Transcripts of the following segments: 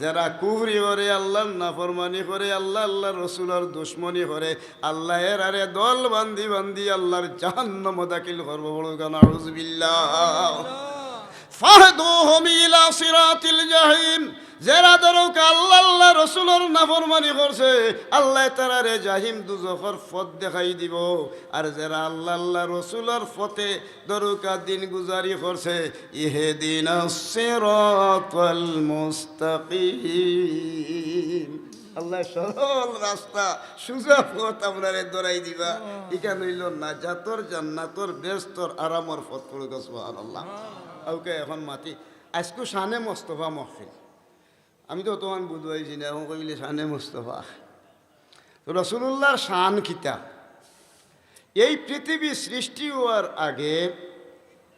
যারা কুফরি করে, আল্লাহর নাফরমানি করে, আল্লাহ আল্লাহ রসুলের দুশ্মনী করে, আল্লাহ এর আরে দল বান্ধি বান্ধি আল্লাহর জাহান্নাম দাখিল করব। বড় গান আউযুবিল্লাহ। ফাহদুহুম ইলা সিরাতিল জাহিম। যারা ধরুক আল্লাহ আল্লাহ রসুলের নাফরমানি করছে, আল্লাহ তারারে জাহিম দুজখর পথ দেখাই দিব। আর যারা আল্লাহ আল্লাহ রসুলের পথে ধরুকা দিন গুজারি করছে, ইহদিনাস সিরাতাল মুস্তাকিম। আল্লাহ সরল রাস্তা সুজা পথ আপনারে দৌড়াই দিবা। এখানে হইল নাজাতর জান্নাতর বেস্তর আরামর পথ। পড়ে সুবহানাল্লাহ। ওকে এখন মাতি আজকু শানে মোস্তফা মহফিল। আমি তো তোমার বুঝবাইছি না, এখন কইলে শানে মুস্তফা। তো রসুল্লাহর শান খিতা, এই পৃথিবী সৃষ্টি হওয়ার আগে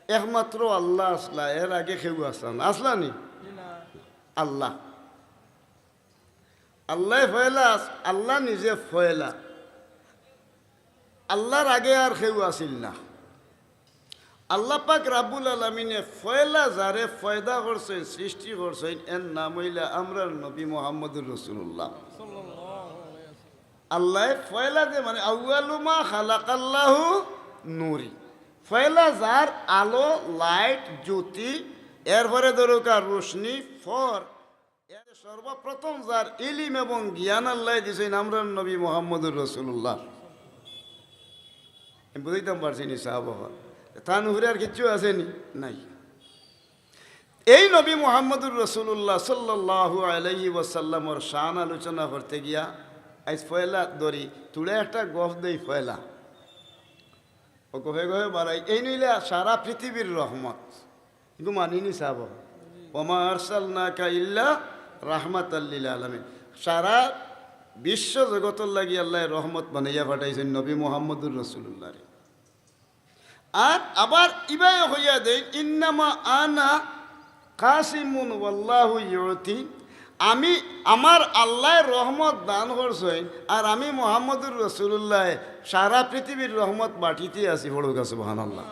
একমাত্র আল্লাহ আসলা। এর আগে কেউ আসলাম আসলানি আল্লাহ। আল্লাহ ফয়লা, আল্লাহ নিজে ফয়লা। আল্লাহর আগে আর কেউ আসিল না। আল্লাহ পাক রাব্বুল আলামিনে ফয়লা যারে ফয়দা করছেন, সৃষ্টি করছেন, এর নাম হইলা আমরার নবী মুহাম্মদুর রাসূলুল্লাহ। আল্লাহ ফয়লা যে মানে আউয়ালু মা খালাকাল্লাহু নূরি। ফয়লা যার আলো, লাইট, জ্যোতি, এরপরে দরকার রোশনি, ফর, এর সর্বপ্রথম যার ইলিম এবং জ্ঞান আল্লাহ দিয়েছেন আমরার নবী মুহাম্মদুর রাসূলুল্লাহ। বুঝাইতাম পারছি নি সাহাবা, তার উপরে আর কিচ্ছু আসেনি নাই। এই নবী মুহাম্মদুর রাসূলুল্লাহ সাল্লাল্লাহু আলাইহি ওয়াসাল্লামর শান আলোচনা করতে গিয়া আজ ফয়লা ধরি তুলে একটা গফ দেই। ফয়লা ও গফে গফে বাড়াই, এই নইলে সারা পৃথিবীর রহমত। কিন্তু মানিনি সাহাব, ওমা আরসালনাকা ইল্লা রাহমাতাল লিল আলামিন। সারা বিশ্ব জগতর লাগি আল্লাহ রহমত বানাইয়া পাঠাইছেন নবী মুহাম্মদুর রাসূলুল্লাহ। আর আবার ইবাই হইয়া দেয়, ইন্নামা আনা কাসিমুন ওয়াল্লাহু ইউতি। আমি আমার আল্লাহ রহমত দান করছেন, আর আমি মুহাম্মদুর রাসূলুল্লাহ সারা পৃথিবীর রহমত বাটিতে আছি। বড়ুকা সুবহানাল্লাহ।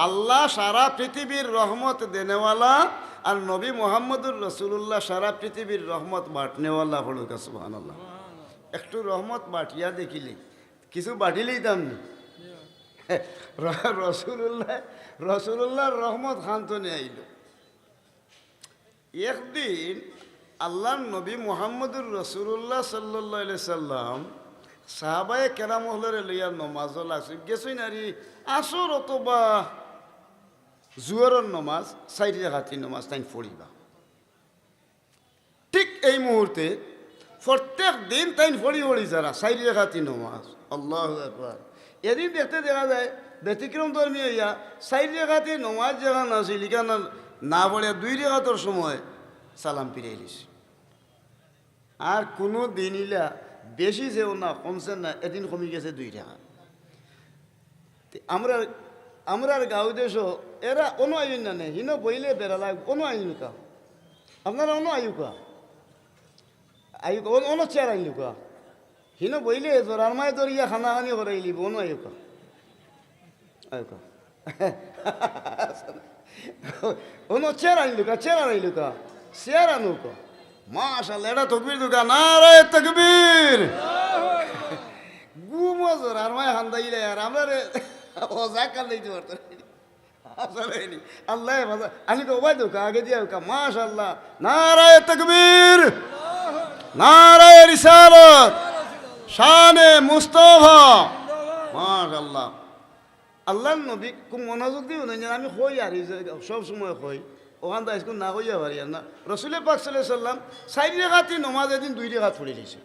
আল্লাহ সারা পৃথিবীর রহমত দেনেওয়ালা, আর নবী মুহাম্মদুর রাসূলুল্লাহ সারা পৃথিবীর রহমত বাটনেওয়ালা। বড়ুকা সুবহানাল্লাহ। একটু রহমত বাটিয়া দেখিলে কিছু বাটিলেই দাম নেই। রসুল্লাহর রহমত খান্তনে আইল। একদিন আল্লাহর নবী মুহাম্মদুর রাসূলুল্লাহ সাল্লাল্লাহু আলাইহি সাল্লাম সাহাবায়ে কেরাম হলরে লইয়া নমাজ লাগছে গেছই নারী আসর অথবা জুয়ারের নমাজ, 4 রাকাতের নমাজ তাই পড়িবা। ঠিক এই মুহূর্তে প্রত্যেক দিন তাই পড়ি যারা 4 রাকাতের নমাজ। আল্লাহু আকবার। এদিন দেখতে দেখা যায় ব্যতিক্রম ধর্মী হইয়া 4 রাকাতে নমাজ যেখানে আছে লিখানা না পড়ে 2 রাকাতের সময় সালাম ফিরে এলিস। আর কোনো দিন ইলা বেশি যেও না, কমছে না, এদিন কমে গেছে 2 রাকাত। আমরা গাঁও দেশও এরা অনু আইন না নেই, হিনো বইলে বেড়ালা অনু আইন কা, আপনারা অনু আয়ুকা অনু চেয়ার আইলুকা, হিনো বইলে জোরার মায় দরিয়া খানা খানি করাইলি অনু আয়ুকা আয়ুকা অনু চেয়ার আইলুকা, চেয়ার আইলুকা, চেয়ার আনুকা। মাশাআল্লাহ, এটা তকবীর দুকা, নারায়ে তাকবীর। গুমো জোরার মায় খান্দাইলে আর আমরা রে ওজা কান্দাইতে পারতো আসলে আল্লাহ আমি তো ওবাই দুকা আগে দিয়া মাশাআল্লাহ, নারায়ে তাকবীর, নারায়ে রিসালাত, শানে মুস্তাফা। মাশাআল্লাহ। আল্লাহর নবী খুব মনোযোগ দিও না, আমি কই আর সব সময় কই, ওখান থেকে স্কুল না কইয়া পারি না। রসুল পাক সাল্লাল্লাহু আলাইহি সাল্লাম 4 রাকাতি নমাজ এদিন 2 রাকাত পড়ে দিয়েছে।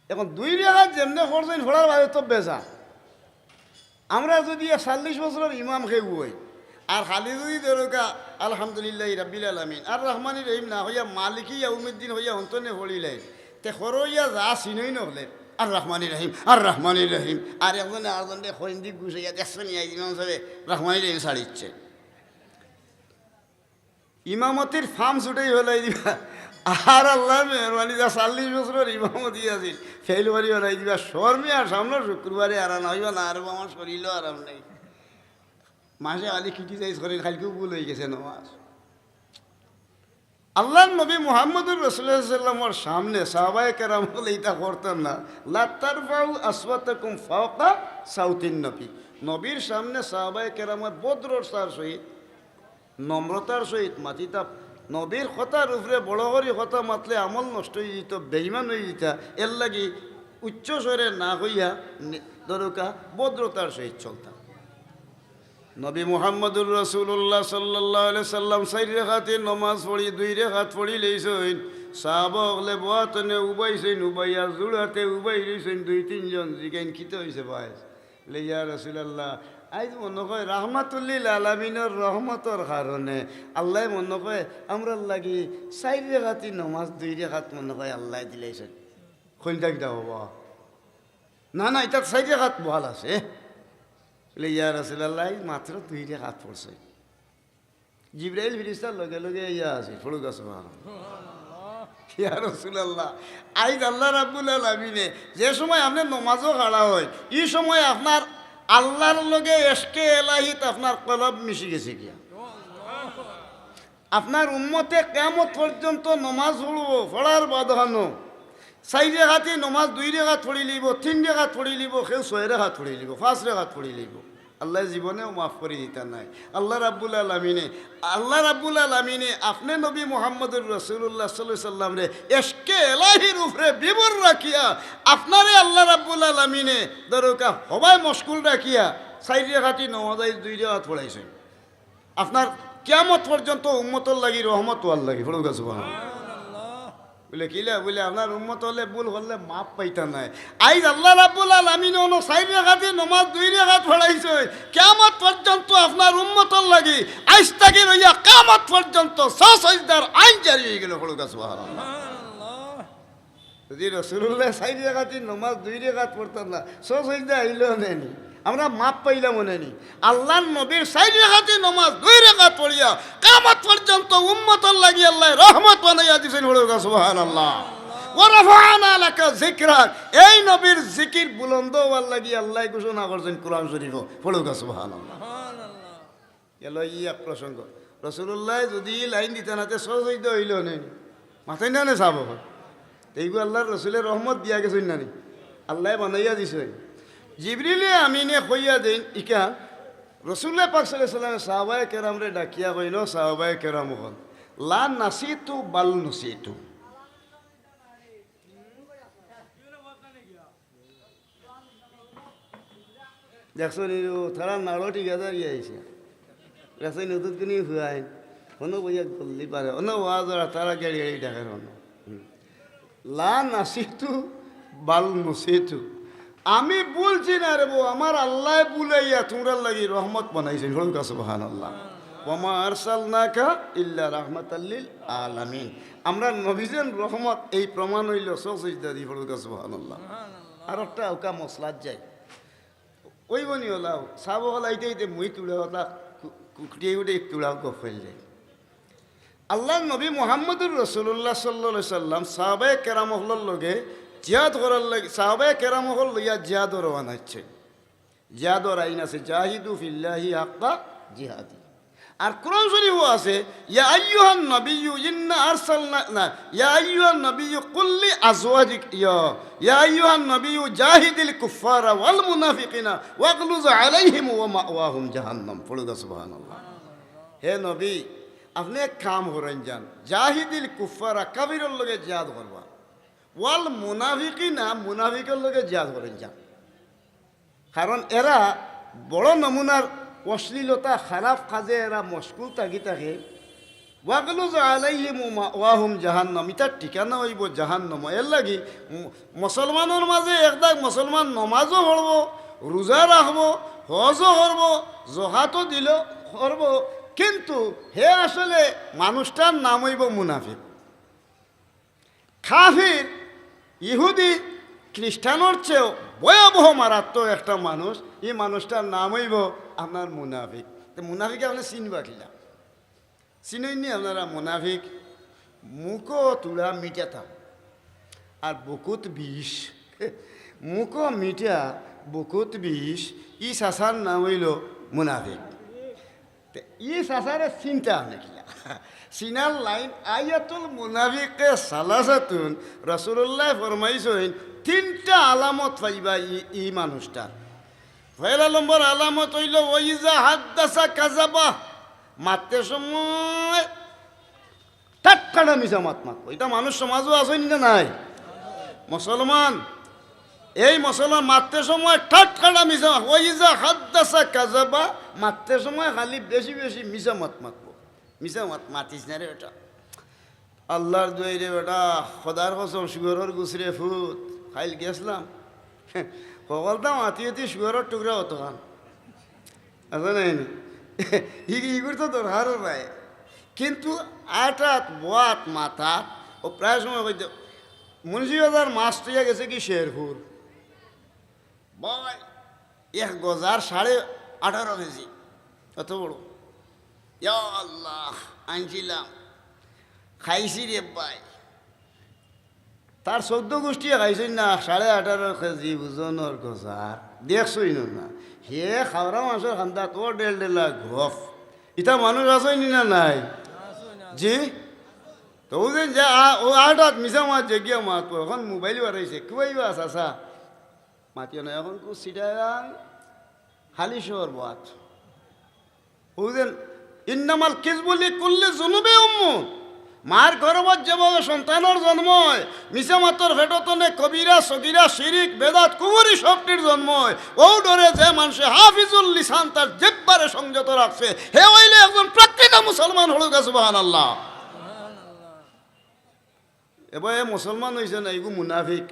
এখন 2 রাকাত যেমনে পড়ছেন পড়ার বাদে তো বেজা। আমরা যদি 40 বছরের ইমাম খেয়ে হই আর খালি যদি দরকা আলহামদুলিল্লাহ রাব্বিল আলামিন আর রহমানির রহিম না হইয়া মালিকি ইয়াউমিদ্দিন হইয়া অন্তনে হলিলে তে খরইয়া যা চিনই নহলে আর রহমানির রহিম আর রহমানির রহিম আর একজনে আরজনে খৈন্দি গুছাইয়া দেখছেন ইমাম সাহেব রহমানির রহিম ছাড়িচ্ছে। ইমামতির ফার্ম ছুটেই হলাই দিবা আর আল্লাহ মেহরবানি যা 40 বছরের ইমামতি আছিল ফেল বাড়ি হলাই দিবা। শর্মে আর সামনের শুক্রবারে আরাম হইবা না, আর আমার শরীরও আরাম নেই। মাসে আলি খিটি যাই শরীর খালকেও ভুল হয়ে গেছে নমাজ। আল্লাহর নবী মুহাম্মদুর রাসূলুল্লাহ সাল্লামের সামনে সাহাবায়ে কেরাম বলে এটা করতেন না, লা তারফাউ আসওয়াতাকুম ফাওকা সাউতিন নবী। নবীর সামনে সাহাবায়ে কেরামের বদ্রতার সহিত নম্রতার সহিত মাতিতা। নবীর কথার উপরে বড় করে কথা মাতলে আমল নষ্ট হয়ে যেত, বেঈমান হয়ে যেত। এর লাগি উচ্চ স্বরে না হইয়া দরকা ভদ্রতার সহিত চলতাম। নবী মুহাম্মদুর রাসূলুল্লাহ সাল্লাল্লাহু আলাইহি সাল্লাম 4 রাকাতে নমাজ পড়ি 2 রাকাত পড়ি লইছেন। সাহাবা হলে বয়াতনে উবাইছেন, উবাইয়া জুড়াতে উবাই রইছেন 2-3 জন। জিগাইন কিতে হইছে ভাই লে ইয়া রাসূলুল্লাহ, আজ মনে হয় রাহমাতুল্লিল আলামিনের রহমতর কারণে আল্লাহ মনে হয় আমরা লাগি 4 রাকাতি নমাজ 2 রাকাত মনে হয় আল্লাহ দিলেছেন। কোনটা কিটা বাবা? না না, এটা 4 রাকাত বহাল আছে। ইয়া রাসূলুল্লাহ, মাত্র 2 রাকাত পড়ছে। জিবরাইল ফেরেশতার লগে লগে ইয়া আছে পড়ুক সুবহানাল্লাহ। ইয়া রাসূলুল্লাহ, আজ আল্লাহ রাব্বুল আলামিনে যে সময় আপনি নমাজও খাড়া হয়, এই সময় আপনার আল্লাহর লগে এশকে এলাহিত আপনার কলব মিশে গেছে গিয়া। আপনার উম্মতে কিয়ামত পর্যন্ত নমাজ পড়ব, পড়ার বাধানো 4 রাকাতি নমাজ 2 রাকাত পড়ি লিব, 3 রাকাত পড়ি লিব, কেউ 6 রাকাত পড়ি লিব, 5 রাকাত পড়ি লিব। আল্লাহ জীবনেও মাফ করে দিতে নাই। আল্লাহ রাব্বুল আলামিনে আপনি নবী মুহাম্মদুর রাসূলুল্লাহ সাল্লাল্লাহু আলাইহি সাল্লাম রে এশকে এলাহির উপরে বিবর রাখিয়া আপনারে আল্লাহ রাব্বুল আলামিনে দরকা হবাই মশগুল রাখিয়া 4 রাকাতি নমাজ 2 রাকাত পড়াইছেন। আপনার কিয়ামত পর্যন্ত উম্মতর লাগি রহমত ওয়াল লাগি পড়ুক সুবহানাল্লাহ। বলে কিলা বলে আপনার উম্মত হলে ভুল হলে মাপ পাইতা নাই। আইজ আল্লাহ রাব্বুল আলামিন 4 রাকাতে নমাজ 2 রাকাত পড়াইছে। কিয়ামত পর্যন্ত আপনার উম্মতর লাগি আইজ থেকে রইয়া কিয়ামত পর্যন্ত সাজদার আইন জারি হয়ে গেল পড়ুক সুবহানাল্লাহ। যদি রাসূলুল্লাহ 4 রাকাতে নমাজ 2 রাকাত পড়তেন না, সাজদা আইলো নেনি, আমরা মাপ পাইলাম নেনি। আল্লাহর নবীর 4 রাকাতে নমাজ 2 রাকাত পড়িয়া কিয়ামত পর্যন্ত উম্মতর লাগি আল্লাহ রহমত বানাইয়া দিবেন পড়ুক সুবহানাল্লাহ। ওয়া রাফা'না লাকা যিকরাক, এই নবীর জিকির বুলন্দ হওয়ার লাগি আল্লাহ ঘোষণা করছেন কোরআন শরীফ পড়ুক সুবহানাল্লাহ। গেল এক প্রসঙ্গ। রাসূলুল্লাহ যদি লাইন দিতেন হাতে সাজদা হইল নেনি, মাথায় না সাব এইগুলো আল্লাহর রসুলের রহমত দিয়া গেছেন না নি, আল্লাহ বানাইয়া দিছে। জিবরিলে আমিনে কইয়া দেন ইকা রসুল্লাহ পাক সাল্লাল্লাহু আলাইহি ওয়াসাল্লাম সাহাবায়ে কেরামরে ডাকিয়া কইল, সাহাবায়ে কেরাম হল লা নাসিতু বাল নসিতু। দেখছো নি তারা নাড়টি গাদার আইছে দেখছো নতুন কিনি হুয়াইন হনো বইয়া গল্লি পারে অন্য ওয়াজরা তারা গাড়ি গাড়ি ডাকার হনো লা নাসিতু বাল নসিতু। আমি বলছি না রে বউ, আমার আল্লাহ বুলাইয়া তোমরা লাগি রহমত বানাইছেন সুবহানাল্লাহ। ওয়ামা আরসালনাকা ইল্লা রাহমাতাল লিল আলামিন। আমরা নবীজেন রহমত, এই প্রমাণ হইল সজদা দি সুবহানাল্লাহ। আর একটা ওকা মসলাত যায় ওই বনি হলাও সাব হলা ইতে মুই তুলে হলা কুটিয়ে উঠে তুলাও গফেল যায়। আল্লাহ নবী মুহাম্মদুর রাসূলুল্লাহ সাল্লাল্লাহু আলাইহি সাল্লাম সাহাবায়ে কেরাম হলর লগে জিহাদ করার লাগে সাহাবায়ে কেরাম হল লইয়া জিহাদ রওনা হচ্ছে। জিহাদর আইন আছে জাহিদু ফিল্লাহি হাক্কা জিহাদি। আর কোরআন শরীফও আছে ইয়া আইয়ুহান নাবিয়্যু ইন্না আরসালনা না ইয়া আইয়ুহান নাবিয়্যু কুল লি আজওয়াজিক ইয়া আইয়ুহান নাবিয়্যু জাহিদিল কুফারা ওয়াল মুনাফিকিনা ওয়াগলুজ আলাইহিম ওয়া মাওয়াহুম জাহান্নাম। পড়ুগা সুবহানাল্লাহ। হে নবী, আপনি এক কাম করেন যান, জাহিদিল কুফারা কাফিরের লগে জিহাদ করবা, ওয়াল মুনাফিকিনা মুনাফিকের লগে জিহাদ করেন যান। কারণ এরা বড় নমুনার অশ্লীলতা খারাপ কাজে এরা মশগুল থাকি থাকে। ওয়াগলুজ আলাইহিম ওয়াহুম জাহান্নাম, ইটার ঠিকানা হইব জাহান্নাম। এর লাগি মুসলমানের মাঝে একদাক মুসলমান নমাজও পড়ব, রোজা রাখবো, হজও করব, জকাতও দিল করব, কিন্তু হে আসলে মানুষটার নাম হইব মুনাফিক। কাফির ইহুদি খ্রিস্টানোর চেয়েও ভয়াবহ মারাত্মক একটা মানুষ, এই মানুষটার নাম হইব আপনার মুনাফিক। তো মুনাফিক আপনি চিনবা কিলা? চিনইনি আপনারা মুনাফিক? মুখও তুলা মিঠাতাম আর বুকুত বিষ, মুখও মিঠা বুকুত বিষ। ই চাচার নাম হইল মুনাফিক। ই চাচারে চিন্তা আপনি কিলা? সিনার লাইন আয়াতুল মুনাফিকে সালাসাতুন রাসূলুল্লাহ ফরমাইছেন তিনটা আলামত পাইবা ই মানুষটার। পয়লা নম্বর আলামত হইল ওইজা হাদ্দাসা কাযাবা, মারতে সময় টাটকাটা মিছা মাত মাতবো। এটা মানুষ সমাজও আসেনি না নাই? মুসলমান এই মুসলমান মারতে সময় টাটকাটা মিছা, ওইজা হাদ্দাসা কাযাবা, মারতে সময় খালি বেশি বেশি মিছা মাত মাতবো। মিছা মাত মাতিস না রে বেটা, আল্লাহর দোয়াই রে বেটা, খোদার কসম সুগরের গুছরে ফুট খাইল গেছিলাম সকলটা মাতি হতি সুগরের টুকরা অত খান আছে নাই ইগুর তো দরকারও নাই। কিন্তু আটাত বোয়াত মাথা ও প্রায় সময় হইতে মুন্সিবাজার মাছ তুইয়া গেছে কি শেরপুর, বয় 1 গজার 18.5 কেজি, অত বড়। ইয়া আল্লাহ, আনছিলাম খাইছি রে ভাই, তার 14 গোষ্ঠী খাইছেন না 18.5 কেজি ওজনের গজার, দেখছই না হে খাওয়া মাছের খান্দা তোর ডেল ডেলা ঘফ। ইটা মানুষ আসেনি না নাই? জি তো ওদের যা ও আটাত মিশা মাছ জেগিয়া মাতবো। এখন মোবাইল বাড়াইছে কুবাই বাস আসা মাতিও না, এখন কু সিটাগাং হালি শহর বাত ওদের ইন্নামাল কিসবুলি কুল্লি জুনুবে উম্মুত। মার গর্ভত যেভাবে সন্তানের জন্ম হয়, মিশা মাতর ভেটতনে কবিরা সগিরা শিরিক বেদাত কুমরি শক্তির জন্ম হয়। ও ডরে যে মানুষে হাফিজুল লিসান তার জিহ্বারে সংযত রাখছে, হে হইলে একজন প্রকৃত মুসলমান হলো। সুবহানাল্লাহ। এবার এ মুসলমান হয়েছে না, এগু মুনাফিক।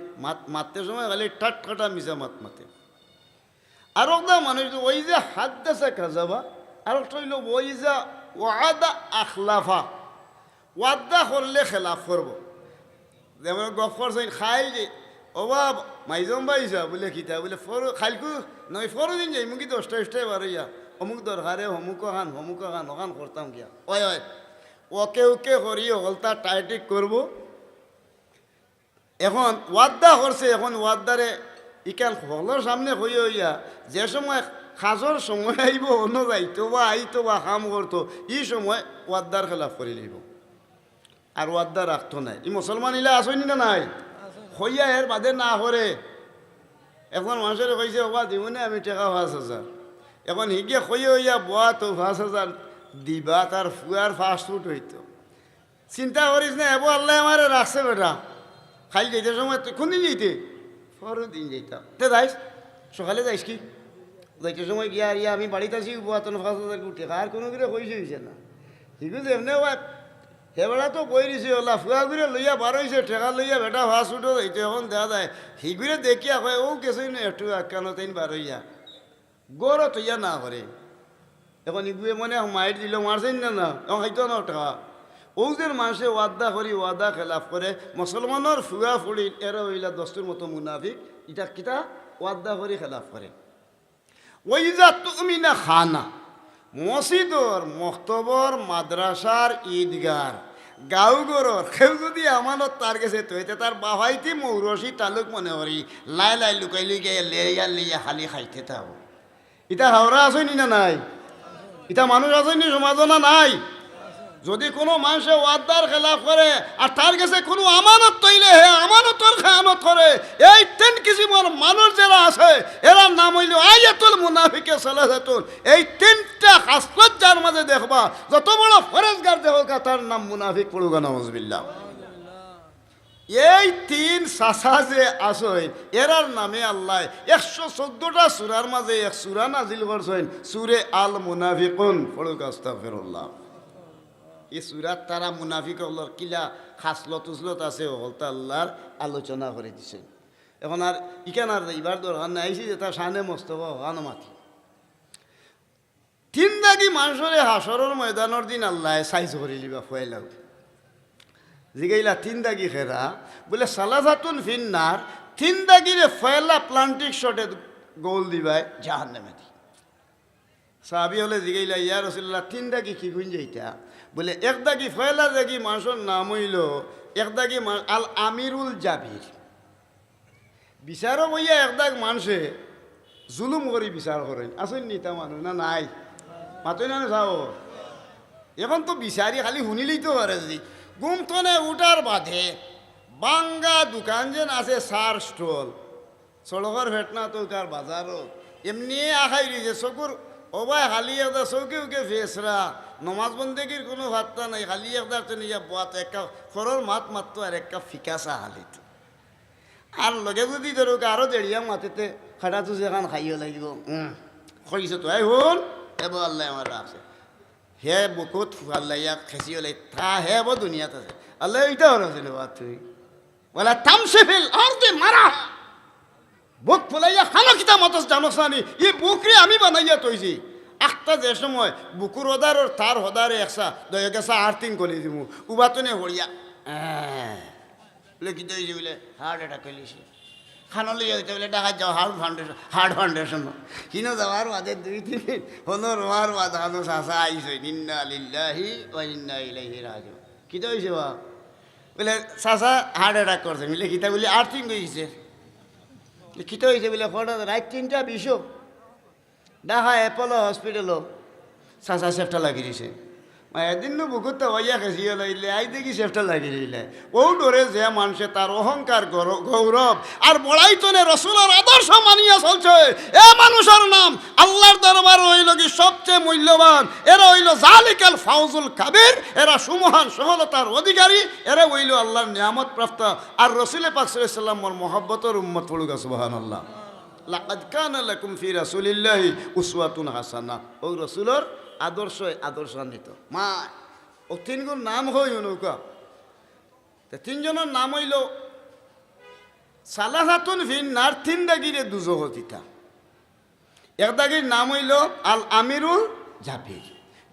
মারতে সময় খালি টাটকাটা মিশা মাত মাতে। আর একটা মানুষ ওই যে হাদ্দাসা কাযাবা, আর একটা হইল ওই যে ওয়াদা আখলাফা, ওয়াদা করলে খেলাফ করবো। যেমন গফ করছেন খাইল যে অভাব মাইজম বাইসা বলে খিতা বলে খাইলকু নয় দিন যাই মুখি 10টা বারইয়া অমুক দরকারে অমুক খান ওখান করতাম গিয়া ওই ওকে করি হলতা টাইটিক করবো। এখন ওয়াদা করছে, এখন ওয়াদারে ইকাল হলের সামনে হইয়া হইয়া যে সময় খাজর সময় আইব অন্য যাইতো বা আইতো বা কাম করতো, এই সময় ওয়াদার খেলাফ করে লইব আর ওয়াদা রাখতো নাই। ই মুসলমান ইলা আসেনি না নাই? হইয়া এর বাদে না করে। এখন মানুষের কইছে ওবা দিব না আমি টাকা 5,000, এখন হিগে হইয়া হইয়া বোয়া তো 5,000 দিবা, তার ফুয়ার ফাস্টফুড হইতো। চিন্তা করিস না, এবো আল্লাহ আমার রাখছে বেটা। খাই যাইতে সময় কোন দিন যাইতে? দিন যাইতাম। তে যাইস সকালে যাইস কি যাইতে সময় গিয়া আর আমি বাড়িতে আসি বোয়া তো 5,000 উঠে আর কোনো করে হয়েছে না। শিখু এমনি সেবেলা তো বই দিছে ওলা ফুয়া ঘুরে লইয়া বারোইছে ঠেকা লইয়া বেটা ফাঁস উঠো যাইতে। এখন দেখা যায় হিগুরে দেখিয়া হয় ও গেছই না একটু আকানো তাই বারইয়া গড় তৈয়া না করে। এখন ইগুয়ে মনে মাইট দিল মারছেন না এখন হয়তো না ঠেকা। ওদের মানুষে ওয়াদা করি ওয়াদা খেলাফ করে। মুসলমানের ফুয়া ফুড়ি এরা হইলা দস্তুর মতো মুনাফিক। ইটা কিতা ওয়াদা করি খেলাফ করে। ওই যা তুমি না খানা মসজিদর মক্তবর মাদ্রাসার ঈদগার গাঁওগড়র কেউ যদি আমানত তার কাছে তৈতে তার বাহাইতে মৌরসি তালুক মনে করি লাই লাই লুকাই লুকে লিয়া খালি খাইতে থাকো। ইটা হাওড়া আসেনি না নাই? ইটা মানুষ আসেনি সমাজ না নাই? যদি কোনো মানুষে ওয়াদার খেলাফ করে আর তার কাছে কোনো আমানত তৈলে হে আমানতর খেয়ানত করে, এই 10 কিসিমের মানুষ যারা আছে এরার নাম হইল আয়াতুল মুনাফিকে সালাসাতুন। এই 3টা খাসলত যার মাঝে দেখবা, যত বড় ফরেজগার দেখবা তার নাম মুনাফিক পড়ুগা। নাউজুবিল্লাহ। এই 3 সাসা যে আসয় এরার নামে আল্লাহ 114টা সূরার মাঝে এক সূরা নাজিল করছেন, সূরে আল মুনাফিকুন। পড়ুগা আস্তাগফিরুল্লাহ। এই সুরাত তারা মুনাফিক হলর কিলা খাসলত উজলত আছে হলতা আল্লাহর আলোচনা করে দিছে। এখন আর ইখান আর এইবার দরকার নাই, আইসি যে তার সানে মস্তক হানো মাতি 3 দাগি মানুষরে হাসরের ময়দানের দিন আল্লাহ সাইজ করে লিবা ফুয়াইলাও জিগাইলা 3 দাগি খেরা বলে সালাসাতুন ফিন্নার 3 দাগিরে ফয়লা প্লান্টিক শটে গোল দিবাই জাহান্নামে দি। সাহাবী হলে জিগাইলা ইয়া রাসূলুল্লাহ 3 দাগি কি গুণ যাইতা? বলে এক দাগি ফয়লা দাগি মানুষের নাম হইল এক দাগি আল আমিরুল জাবির। বিচারও বইয়া এক দাগ মানুষে জুলুম করি বিচার করেন আসেন নিতা মানুষ না নাই মাতই না চাও এখন তো বিচারি খালি শুনিলেই তো পারে যদি ঘুমতনে উঠার বাদে বাঙ্গা দোকান যেন আছে সার স্টল সড়কের ভেটনা তো কার বাজারও এমনি আখাই দিয়েছে চকুর ওবাই খালি একটা চৌকে উকে ফেসরা নমাজ বন্দেগীর কোনো ভাত্তা নাই খালি একটা তো নিজে বাত এক কাপ ফরর মাত মারতো আর এক কাপ ফিকা চাহ হালিত আর লগে যদি ধরুক আরও দেড়িয়া মাতিতে খাটাতো যেখান খাইও লাগিব খাইছে তো এই শুন এবার আল্লাহ আমার রাখছে হে বুকুত আল্লাহ ইয়াক খেঁচিও লাই থা হে বো দুনিয়াত আছে আল্লাহ এইটা হচ্ছে না বাত তুই বলে তামসে ফেল আর দে মারা বুক ফুলাইয়া খানো কিতা মতস জানোস না ই বুকরে আমি বানাইয়া তৈছি একটা যে সময় বুকুর হদার তার হদারে একসা দয়া গেছা আর তিন কলি দিব উবাতনে হরিয়া বলে কিতা হয়েছে বলে হার্ট অ্যাটাক করিছি খানো লইয়া দিতে বলে টাকা যাও হার্ট ফাউন্ডেশন কিনো যাওয়ার বাদে 2-3 দিন হলো রোয়ার বাদ হানো চাষা আইসই ইন্না লিল্লাহি ওয়া ইন্না ইলাইহি রাজিউন কিতা হয়েছে বা বলে চাষা হার্ট অ্যাটাক করছে মিলে কিতা বলে আর তিন গেছে কিতা হয়েছে বলে হঠাৎ রাত 3:20 দেখা অ্যাপোলো হসপিটালও চাষা সেফটা লাগি দিছে এদিন বুকুত তো হইয়া খেসিয়ে লইলে আই দেখি সেফটা লাগি দিলে ও ডরে যে মানুষে তার অহংকার গৌরব আর বড়াইতনে রসুলের আদর্শ মানিয়া চলছে এ মানুষের নাম আল্লাহর দরবার হইল কি সবচেয়ে মূল্যবান এরা হইল জালিকাল ফাউজুল কাবির এরা সুমহান সফলতার অধিকারী এরা হইল আল্লাহর নিয়ামত প্রাপ্ত আর রসুলে পাক সাল্লাল্লাহু আলাইহি ওয়াসাল্লামর মহব্বতের উম্মত পড়ুক সুবহানাল্লাহ লাকাদ কানা লাকুম ফি রাসূলিল্লাহি উসওয়াতুন হাসানা ও রসুলের আদর্শান্বিত মা ও তিনগুণ নাম হই নৌকা তিনজনের নাম হইল সালাহাতুন ফিন্নার 3 দাগিরে দুজহ তিতা এক দাগির নাম হইল আল আমিরুল জাফির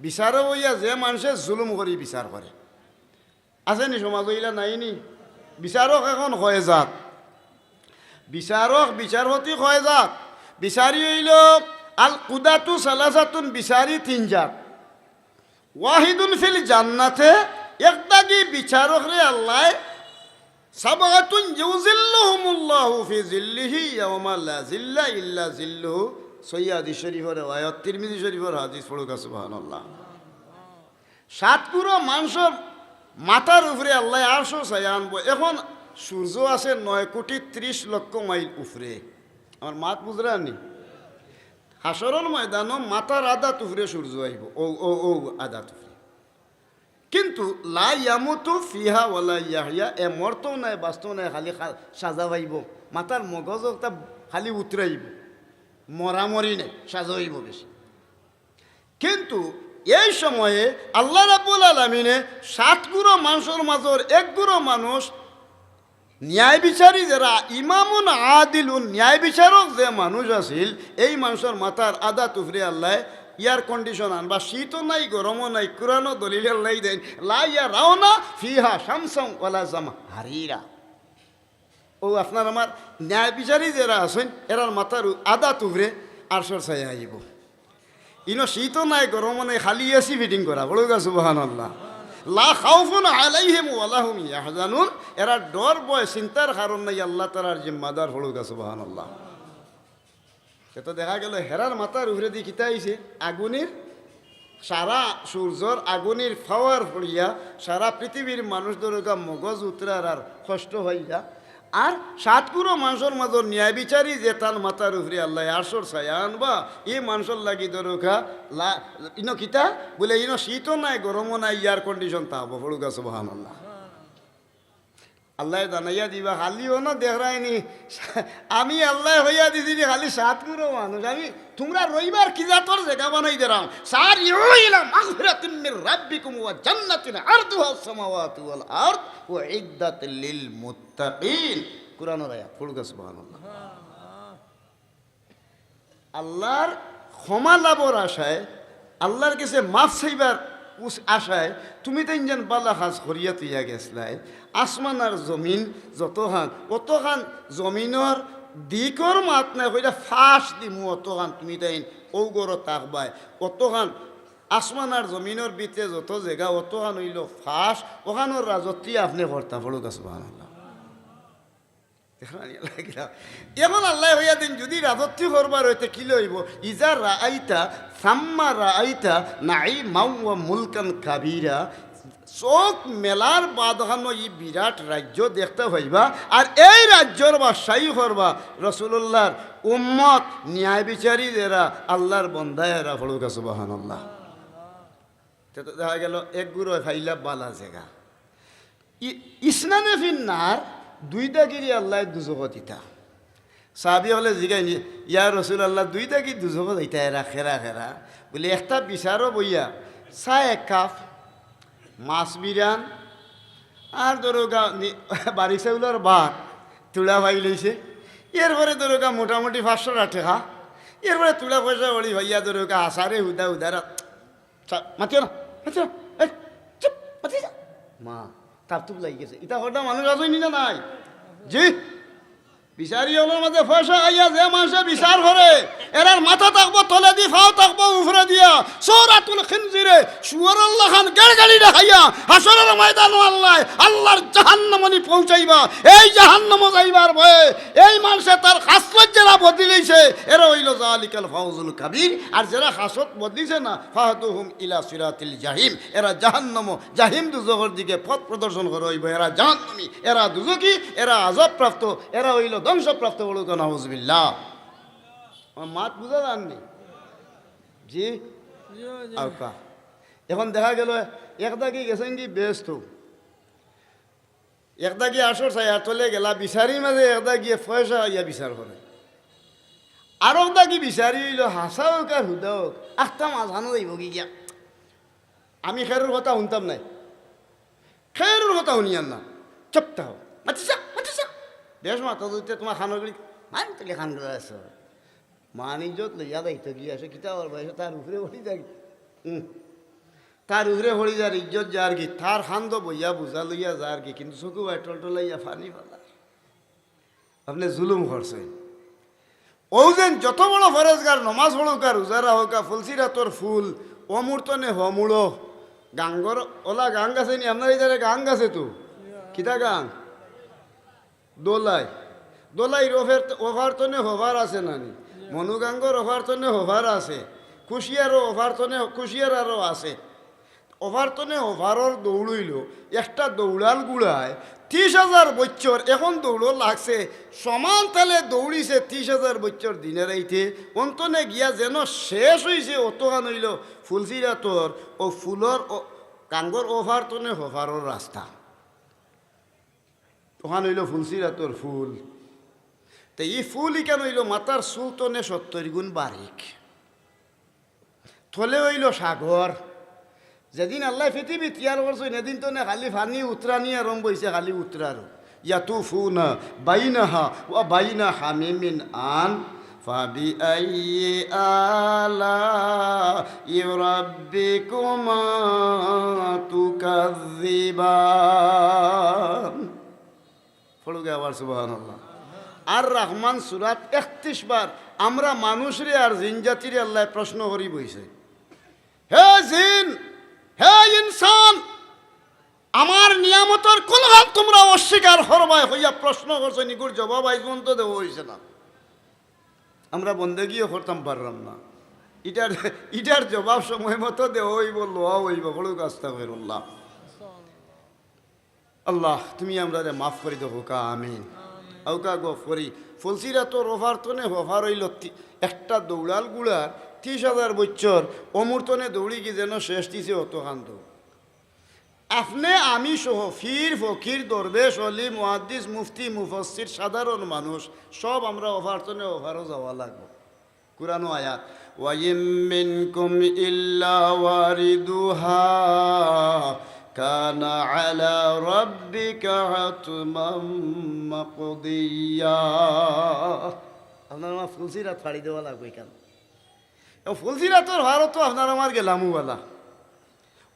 বিচারও হইয়া যে মানুষে জুলুম করি বিচার করে আসেনি সমাজ হইলা নাইনি বিচারক এখন হয়ে যাক বিচারক বিচারপতি হয়ে যাক বিচারি হইল আল কুদাতু সালাসাতুন বিচারি 3 জাত ওয়াহিদুন ফিল জান্নাতে একদাগি বিচারক রে আল্লাহ সাবাতুন ইউজিল্লুহুমুল্লাহু ফি জিল্লিহি ইয়াওমা লা জিল্লা ইল্লা জিল্লুহু সৈয়াদি শরীফের আয়াত তিরমিজি শরীফের হাদিস পড়ুক সুবহানাল্লাহ 7 পুরো মানুষের মাথার উপরে আল্লাহ আরশো ছায়া আনবো এখন সূর্য আছে 9,30,00,000 মাইল উপরে আমার মাত বুঝরানি হাসরল ময়দানও মাথার আদা তুফরে সূর্য আইব ও আদা তুফরে কিন্তু লা ইয়ামুতু ফিহা ওয়ালা ইয়াহইয়া এ মরতো নাই বাস্তব নাই খালি সাজা পাইব মাথার মগজ একটা খালি উতরাইব মরামরি নেই সাজা হইব বেশি কিন্তু এই সময়ে আল্লাহ রাব্বুল আলামিনে 7 গুরো মানুষের মাজর 1 গুরো মানুষ ন্যায় বিচারী যারা ইমামুন আদিলুন ন্যায় বিচারক যে মানুষ আছিল এই মানুষের মাথার আদা তুফরে আল্লাহ ইয়ার কন্ডিশন আনবা শীতও নাই গরমও নাই কুরানো দলিল আল্লাহ দেন লা ইয়া রাওনা ফিহা শামসাম ওয়ালা জামা হারিরা ও আপনার আমার ন্যায় বিচারী যারা আছেন এরার মাথার আদা তুফরে আরশর ছায়া আইব ইনো শীতও নাই গরমও নাই খালি এসি ফিটিং করা বড় গা সুবহানাল্লাহ লা খাউফুন আলাইহিম ওয়ালা হুম ইয়াহজানুন এরা ডর বয় চিন্তার কারণ নাই আল্লাহ তাআলার জিম্মাদার হলুক সুবহানাল্লাহ তো দেখা গেল হেরার মাথার উপরে দিয়ে কিতা আইছে আগুনের সারা সূর্যর আগুনের ফাওয়ার পড়িয়া সারা পৃথিবীর মানুষদের মগজ উতরার আর কষ্ট হইয়া আর 7 পুরো মানুষের মাজর ন্যায় বিচারী যে তার মাথার উপরে আল্লাহ আরশর ছায়া আনবা এই মানুষের লাগি দরকা ইনো কিতা বলে ইনো শীতও নাই গরমও নাই ইয়ার কন্ডিশন তা হবো পড়ুকা সুবহানাল্লাহ আল্লাহ জানাইয়া দিবা খালিও না দেখায়নি আমি আল্লাহ হইয়া দিছি খালি 7 পুরো মানুষ আমি তোমরা রইবার কি জাতর জায়গা বানাই দিলাম সার ইলা মাগফিরাতুম মির রাব্বিকুম ওয়া জান্নাতুন আরদুহা আস-সামাওয়াতু ওয়াল আরদ ওয়া ইদ্দাতুল লিল মুত্তাকিন কুরআনের আয়াত পড়ুকা সুবহানাল্লাহ আল্লাহর ক্ষমা লাভর আশায় আল্লাহর কাছে মাফ চাইবার আশায় তুমি তো ইঞ্জান বালা হাজ করিয়া তুইয়া গেছলাই আসমান আর জমিন যতখান অতখান জমিনের দিকর মাত নাই কইটা ফাঁস দিমু অতখান তুমি তাই ঔগর তাকবাই অতখান আসমান আর জমিনের ভিতরে যত জায়গা অতখান হইল ফাঁস ওখানোর রাজত্বই আপনি কর্তা পড়ুক সুবহানাল্লাহ এখন আল্লাহ হইয়া দিন যদি রাজত্ব করবার হইতে কি লইব ইজা রাআইতা সাম্মা রাআইতা নাই মাউ মুলকান কাবীরা চোখ মেলার বাদহানো ই বিরাট রাজ্য দেখতে হইবা আর এই রাজ্যর বাদশাহী করবা রসুল্লাহর উম্মত ন্যায় বিচারী এরা আল্লাহর বন্দায় এরা ফড়ুকা সুবহানাল্লাহ। দেখা গেল এক গুরু ফাইলা বালা জায়গা ইসনানে ফিন্নার দুইটা গিরি আল্লাহ দুজগত ইতা সাহাবি হলে জিগাইনি ইয়া রসুল আল্লাহ দুইটা কি দুজগত ইতা এরা খেরা খেরা বলে একটা বিচারও বইয়া চা এক কাপ মাছ বিরান আর দরগা বাড়ি চাউলার ভাত তুলা ভাই লইছে এরপরে দরগা মোটামুটি 500 টাকা এরপরে তুলা পয়সা বলি ভাইয়া দরগা আসারে হুদা হুদারা মাতিও না মাতিও চুপ মাতি যা মা তাপ তুপ লাগি গেছে ইটা হঠাৎ মানুষ আসেনি না নাই জি বিচারি হলোর মাঝে পয়সা আইয়া যে মানুষে বিচার করে এরার মাথা থাকবো তলে দি ফাও থাকবো উফরে দিয়া সৌরাতুল খিনজিরে সুয়ারাল্লাহ খান গাড়ি দেখাইয়া হাসরের ময়দান আল্লাহ আল্লাহর জাহান্নামনি পৌঁছাইবা এই জাহান্নাম যাইবার ভয়ে এই মানুষে তার খাসলত যারা বদলিছে এরা হইল জালিকাল ফাউজুল কাবীর আর যারা খাসত বদলিছে না ফাহাদুহুম ইলা সিরাতিল জাহিম এরা জাহান্নাম জাহিম দুজখের দিকে পথ প্রদর্শন করে হইব এরা জাহান্নামী এরা দুজকি এরা আযাবপ্রাপ্ত এরা হইল ধ্বংসপ্রাপ্ত বলুক নাউযুবিল্লাহ। মাত বুঝা যাননি জি আউকা এখন দেখা গেল একদাকি গেছেন কি ব্যস্ত একদাকি আসর চাইয়া চলে গেলা বিচারি মাঝে একদা গিয়ে পয়সা ইয়া বিচার করে আর একদাকি বিচারি হইল হাসা হোক আর হুদা হোক আখটা মাঝানো যাইব কি গিয়া আমি খেরুর কথা শুনতাম নাই খেরুর কথা শুনিয়ান না চপটা হোক মাতিসা মাতিসা বেশ মাথা ধরতে তোমার খানগুলি মান তাহলে খানগুলো আছে মান ইজ্জত লইয়া দায়িত্ব গিয়ে আসে কিতাবার বয়সে তার উপরে ভরি যাই তার উপরে ভরি যার ইজ্জত যার কি তার খান্দ বইয়া বুঝা লইয়া যার কি কিন্তু চকু বাই টলটলাইয়া ফানি ফেলা আপনি জুলুম করছেন ও যেন যত বড় ফরেজগার নমাজ পড়ুক আর উজারা হোক আর ফুলসিরা তোর ফুল অমূর্ত নে হমুড়ো গাঙ্গর ওলা গাং আছে নি আপনার এই জায়গায় গাং আছে তো কিতা গাং দোলাই দোলাই ওভার তনে হোভার আছে নানি মনুগাঙ্গর ওভার তনে হোভার আছে কুশিয়ারও ওভার তনে কুশিয়ার আরও আছে ওভার তনে ওভারর দৌড়ইল একটা দৌড়াল গুড়ায় 30,000 বছর এখন দৌড় লাগছে সমান তালে দৌড়িছে 30,000 বছর দিনের আইতে অন্তনে গিয়া যেন শেষ হয়েছে অতখান হইল ফুলসিরা তোর ও ফুলর গাঙ্গর ওভার তনে হোভারর রাস্তা ওখানে হইল ফুলসিরা তোর ফুল তো এই ফুলই কেন হইল মাতার সুলতনে 70 গুণ বারিক থলে হইল সাগর যেদিন আল্লাহ পৃথিবী তিয়ার করছে সেদিন তো না খালি ফানি উতরানি আরম্ভ হয়েছে খালি উতরার ইয়াতু ফুনা বাইনাহা ও বাইনা হামিমিন আন ফাবি আইয়ি আলা রাব্বিকুমা তুকাযযিবান ফড়ুকে আবার সুবহানাল্লাহ। আর রহমান সুরাত 31 বার আমরা মানুষরে আর জিন জাতিরে আল্লাহ প্রশ্ন করি বইছে হে জিন হে ইনসান আমার নিয়ামতের কোন হাল তোমরা অস্বীকার করবাই হইয়া প্রশ্ন করছো নিগুর জবাব আইজ পর্যন্ত দেওয়া হয়েছে না আমরা বন্দেগিও করতাম পারলাম না ইটার জবাব সময় মতো দেওয়া হইব লোয়া হইব ফড়ুক আস্তাগফিরুল্লাহ। আল্লাহ তুমি আমরা মাফ করে দেবো কা আমিন আউকা গফ করি ফুলসিরা তোর ওভার তনে ওভার হইল একটা দৌড়াল গুড়ার 30,000 বছর অমূর্তনে দৌড়ি কি যেন শেষ দিছে অত কান্দ আপনি আমি সহ ফির ফকির দরবেশ অলি মুহাদ্দিস মুফতি মুফাসসির সাধারণ মানুষ সব আমরা ওভার তনে ওভারও যাওয়া লাগবো কুরআন আয়াত ওয়াইম মিনকুম ইল্লা ওয়ারিদুহা কানা আলা রাব্বিকা হাতমান মাকদিয়া আপনার আমার ফুলসিরাত ফাড়ি দেওয়া লাগবে কেন ফুলসিরাতর ভারত তো আপনার আমার গেলামুওয়ালা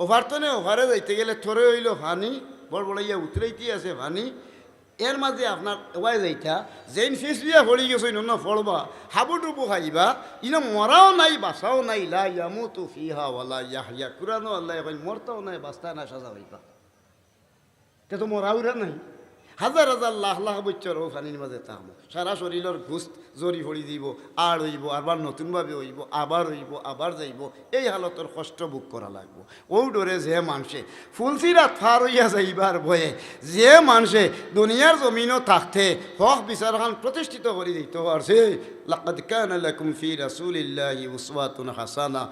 ওভার তো নে ওভারে যাইতে গেলে থরে হইল ভানি বড় বড় ইয়া উতরাইতে আছে ভানি এর মাঝে আপনার ওয়াই যাইতা যেন ফিস দিয়া ফড়ি গেছে ন ফড়বা হাবুডুবু খাইবা ইনো মরাও নাই বাসাও নাই লা ইয়ামুতু ফিহা ওয়ালা ইয়াহইয়া কুরআনও আল্লাহ কই মরতাও নাই বাস্তা না সাজা হইবা তে তো মরাউরা নাই হাজার হাজার লাখ লাখ বছর ও পানির মাঝে তাহামো সারা শরীরের ঘুষ জরি পড়ি দিব আর হইব আবার নতুনভাবে হইব আবার যাইব এই হালতর কষ্ট বুক করা লাগবো ও ডরে যে মানুষে ফুলসিরাত ফার হইয়া যাইবার ভয়ে যে মানুষে দুনিয়ার জমিনও থাকতে হক বিচারখান প্রতিষ্ঠিত করে দিতে পারছে লাকাদ কানা লাকুম ফি রাসূলিল্লাহি উসওয়াতুন হাসানা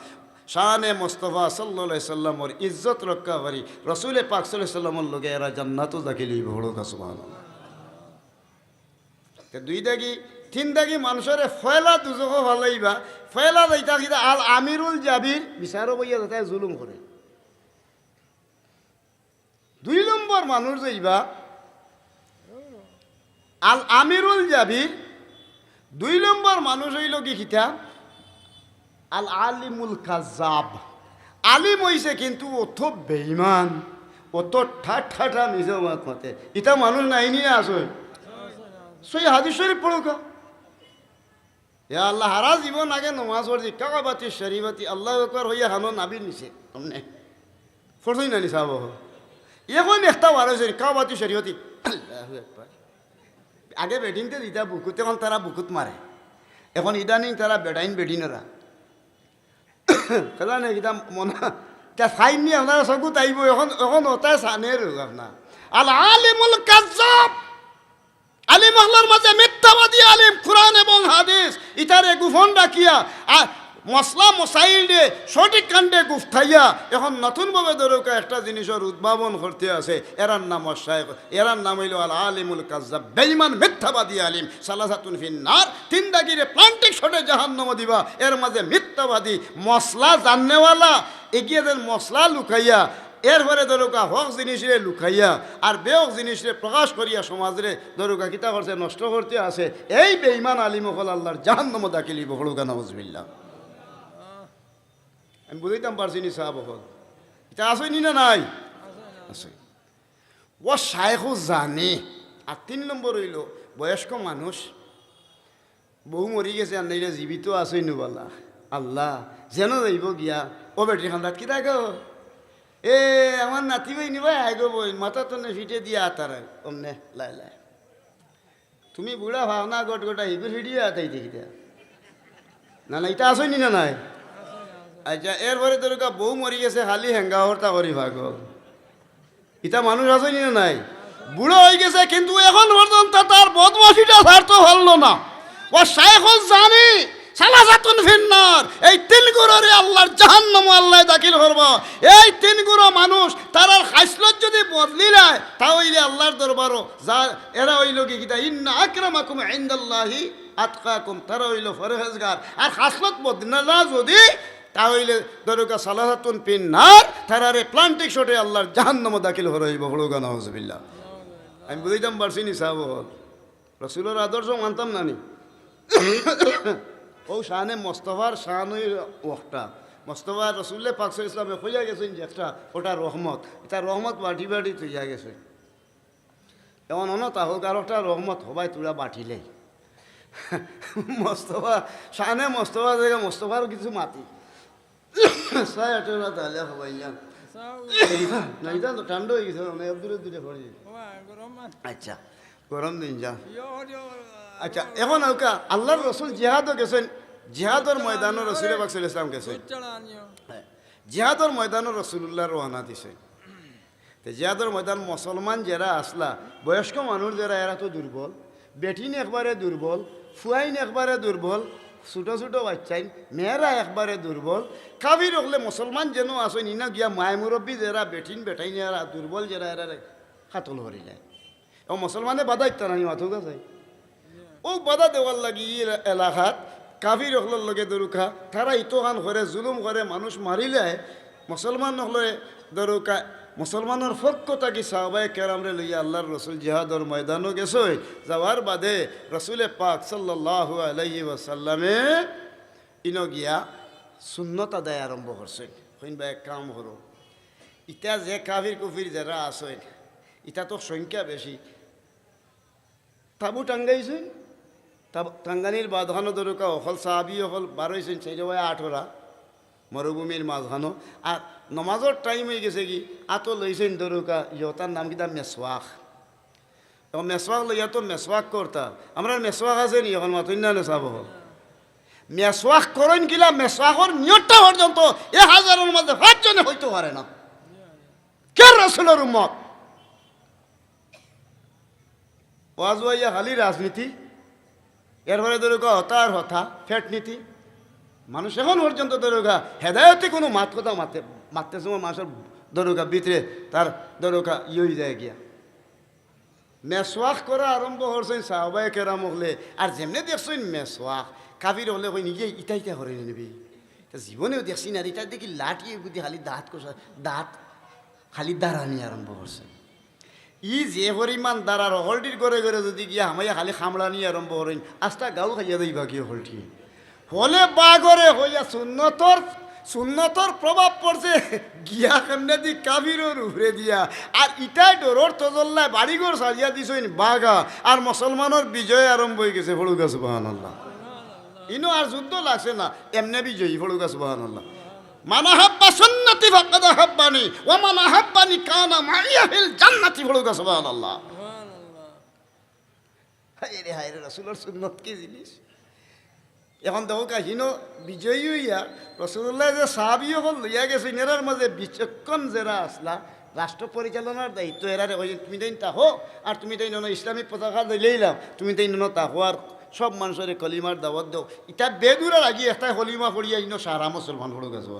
শানে মুস্তাফা সাল্লাল্লাহু আলাইহি সাল্লামর ইজ্জত রক্ষা করি রাসূলে পাক সাল্লাল্লাহু আলাইহি সাল্লামর লগে এরা জান্নাতও দাখিলি বড় সুবহানাল্লাহ তে দুই দাগি তিন দাগি মানুষের ফয়লা দুজখ ভালাইবা ফয়লা যাইতা কিতা আল আমিরুল জাবির বিচারও বইয়া যাতে জুলুম করে দুই নম্বর মানুষ যাইবা আল আমিরুল জাবির দুই নম্বর মানুষ হইল কি খিতা আল আলিমুল কাজাব আলিম হইছে কিন্তু অত বেঈমান অত ঠাঠা মিজে মতে ইটা মানুষ নাই নিয়ে আসো সই হাদিস শরীফ পড়ুকা ইয়া আল্লাহ হারা জীবন আগে নমাজ পড়ছি কাকাবাতি শরীফাতি আল্লাহ আকবার হইয়া হানো নাবির নিছে তোমনে ফরছই না নিসাব এখন একটা বার হয়েছে কাকাবাতি শরীফাতি আল্লাহু আকবার আগে বেডিংতে দিতা বুকুতে এখন তারা বুকুত মারে এখন ইদানিং তারা বেডাইন বেডিনরা কেলা নেই কিতা মনা তা ফাইন নিয়ে আপনারা চকু তাইব এখন ওটাই চানে রোগ আপনার আল আলিমুল কাজ্জাব আলিম আল্লাহর মাঝে মিথ্যাবাদী আলিম কোরআন এবং হাদিস ইতারে গুফন রাখিয়া আর মশলা মশাইল দিয়ে সঠিক কাণ্ডে গুফথাইয়া এখন নতুনভাবে দরকার একটা জিনিসের উদ্ভাবন করতে আছে এরার নাম শায়েখ এরার নাম হইল আল আলিমুল কাজ্জাব বেঈমান মিথ্যাবাদী আলিম সালাসাতুন ফিন্নার তিন দাগিরে প্লান্টিক শটে জাহান্নামে দিবা এর মাঝে মিথ্যাবাদী মশলা জাননেওয়ালা এগিয়ে দেন মশলা লুকাইয়া এরপরে দরকা হক জিনিসরে লুকাইয়া আর বেহক জিনিসরে প্রকাশ করিয়া সমাজরে দরকা কিতা করছে নষ্ট করতে আছে এই বেঈমান আলিম হল আল্লাহর জাহান্নামে দাখিলি বহলুকা নাউজুবিল্লাহ আমি বুঝাইতাম পারছি নি সাহাব হল এটা আসেনি না নাই আছে ও শায়েখও জানে আর তিন নম্বর হইল বয়স্ক মানুষ বহু মরি গেছে আর নাইলে জীবিত আসেই নুবালা আল্লাহ যেন যাইব গিয়া ও বেটি খান্দাত কি দেখো এ আমার নাতি ভাই নিবাই আইগো বই মাথা তো ফিটে দিয়া আতার অমনে লাই লাই তুমি বুড়া ভাবনা গট গোটা হিগুর ফিটিয়ে আতাই দেখি না না এটা আসেনি না নাই আচ্ছা এরপরে তোর বউ মরি গেছে খালি হেঙ্গা হর্তা করি ভাগ ইটা মানুষ আসেনি না নাই বুড়ো হয়ে গেছে কিন্তু এখন পর্যন্ত তার বদমাশিটা ছাড়তে পারলো না ও শায়েখও জানি সালাসাতুন ফিন্নার এই তিন গুরুরে আল্লাহর জাহান্নামে আল্লাহ দাখিল করব এই তিন গুরু মানুষ তারার খাসলত যদি বদলি যায় তাহলে আল্লাহর দরবারও যা এরা হইল কি কিতা ইন্না আকরামাকুম ইনদাল্লাহি আতকাকুম তারা হইল ফরহেজগার আর খাসলত বদলা যদি তাহলে দরকা সালাসাতুন ফিন্নার তারারে প্লান্টিক শটে আল্লাহর জাহান্নামে দাখিল হইব হলুকা নাউজুবিল্লাহ আমি বুঝাইতাম পারছি নি সাহেব রাসূলের আদর্শ মানতাম না নি ও শানে মোস্তফার শান ওটা মোস্তফা রসুল্লে পাকসা ইসলামে হইয়া গেছেন যে একটা ওটা রহমত এটা রহমত বাটি বাটি তুইয়া গেছে এমন হন তাহলে আর একটা রহমত হবাই তোরা বাটিলে মোস্তফা শানে মোস্তফা জায়গা মোস্তফার কিছু মাতি সাই আটেরা তাহলে হবাই না এটা তো ঠান্ডা হয়ে গেছে দূরে দূরে পড়ে আচ্ছা গরম দিন যা আচ্ছা এখন আল্লাহর রসুল জিহাদও গেছেন জিহাদর ময়দানও রসুল বাকসুল ইসলাম গেছেন জিহাদর ময়দানও রসুল্লাহ রওনা দিছে তো জিহাদর ময়দান মুসলমান যারা আসলা বয়স্ক মানুষ যারা এরা তো দুর্বল বেটিন একবারে দুর্বল ফুয়াইন একবারে দুর্বল ছোটো ছোটো বাচ্চাইন মেয়েরা একবারে দুর্বল কাবির হলে মুসলমান যেন আসেন ইনা গিয়া মায় মুরব্বী যারা বেটিন বেটাইন এরা দুর্বল যারা এরা খাতল করিলে ও মুসলমানে বাধা ইত্যা নাই মাথু গা যায় ও বাধা দেওয়ার লাগি এলাকাত কাফির হকলের লগে দরুকা তারা ইতোহান করে জুলুম করে মানুষ মারিলে মুসলমান হলে দরুকা মুসলমানের পক্ষ থাকি সাহাবায়ে কেরামরে লইয়া আল্লাহর রসুল জিহাদর ময়দানও গেছই যাওয়ার বাদে রসুলে পাক সাল্লাল্লাহু আলাইহি ওয়াসাল্লামে ইনো গিয়া সুন্নত আদায় আরম্ভ করছে কইনবা এক কাম করো ইটা যে কাফির কুফির যারা আসেন ইটা তো সংখ্যা বেশি তাবু টাঙ্গাইছেন টাঙ্গানির বাঁধানো দরকার অকল সাহাবি অকল 12 সেই 18 মরুভূমির মাঝখানো আর নমাজের টাইম হয়ে গেছে কি আতো লইছেন দরকার ইহতার নাম কিতা মেসওয়াক এখন মেসওয়াক লইয়া তো মেসওয়াক করতা আমরা মেসওয়াক আছে নি এখন মাতুন না চাব মেসওয়াক করেন গিলা মেসওয়াকর নিয়তটা পর্যন্ত 1000-এর মধ্যে 5 জনে হইতে পারে না কে রাসূলের উম্মত ওয়াজ হইয়া খালি রাজনীতি এরপরে দরকার হতা আর হতা ফ্যাট নীতি মানুষ এখন পর্যন্ত দরকার হেদায়তে কোনো মাত কথা মারতে সময় মানুষের দরকার ভিতরে তার দরকার হয়ে যায় গিয়া মেসওয়াক করা আরম্ভ করছেন সাহাবায়ে কেরাম হলে আর যেমনি দেখছেন মেসওয়াক কাবির হলে কই নিজে ইটা ইটা করে নেবি জীবনেও দেখছি না এটা দেখি লাঠি বুদ্ধি খালি দাঁত কষা দাঁত খালি দাঁড়ানি আরম্ভ করছে ই যে পরিমাণ দাঁড়ার হলটির করে করে যদি গিয়া আমায় খালি খামড়ানি আরম্ভ করেন আস্তা গাও খাইয়া দেই বাকি হলটি হলে বাগরে হইয়া সুন্নতর প্রভাব পড়ছে গিয়া কেমনে দি কাবিরর উপরে দিয়া আর ইটাই ডোরর তজল্লায় বাড়িঘর সাজিয়া দিছইন বাগা আর মুসলমানের বিজয় আরম্ভ হয়ে গেছে ফড়ুগা সুবহানাল্লাহ ইনো আর যুদ্ধ লাগছে না এমনি বিজয়ী ফড়ুগা সুবহানাল্লাহ মান আহাব্বা সুন্নতি ফাকাদ আহাব্বানি ওয়া মান আহাব্বানি কানা মাইয়া ফিল জান্নাতি ফড়ুগা সুবহানাল্লাহ হায় রে রাসূলের সুন্নত কি জিনিস এখন দেখো কাহিনো বিজয়ী হইয়া রসুল্লাহ যে সাহাবিও হল লইয়া গেছে এরার মাঝে বিচক্ষণ যারা আসলা রাষ্ট্র পরিচালনার দায়িত্ব এরারে ওই তুমি তাই তাহো আর তুমি তাই ইসলামিক পতাকা দিলেইলাম তুমি তাই তাহো আর সব মানুষের কলিমার দাওয়াত দাও এটা বেদুরার আগে একটা কলিমা পড়িয়া সারা মুসলমান হলো গেছে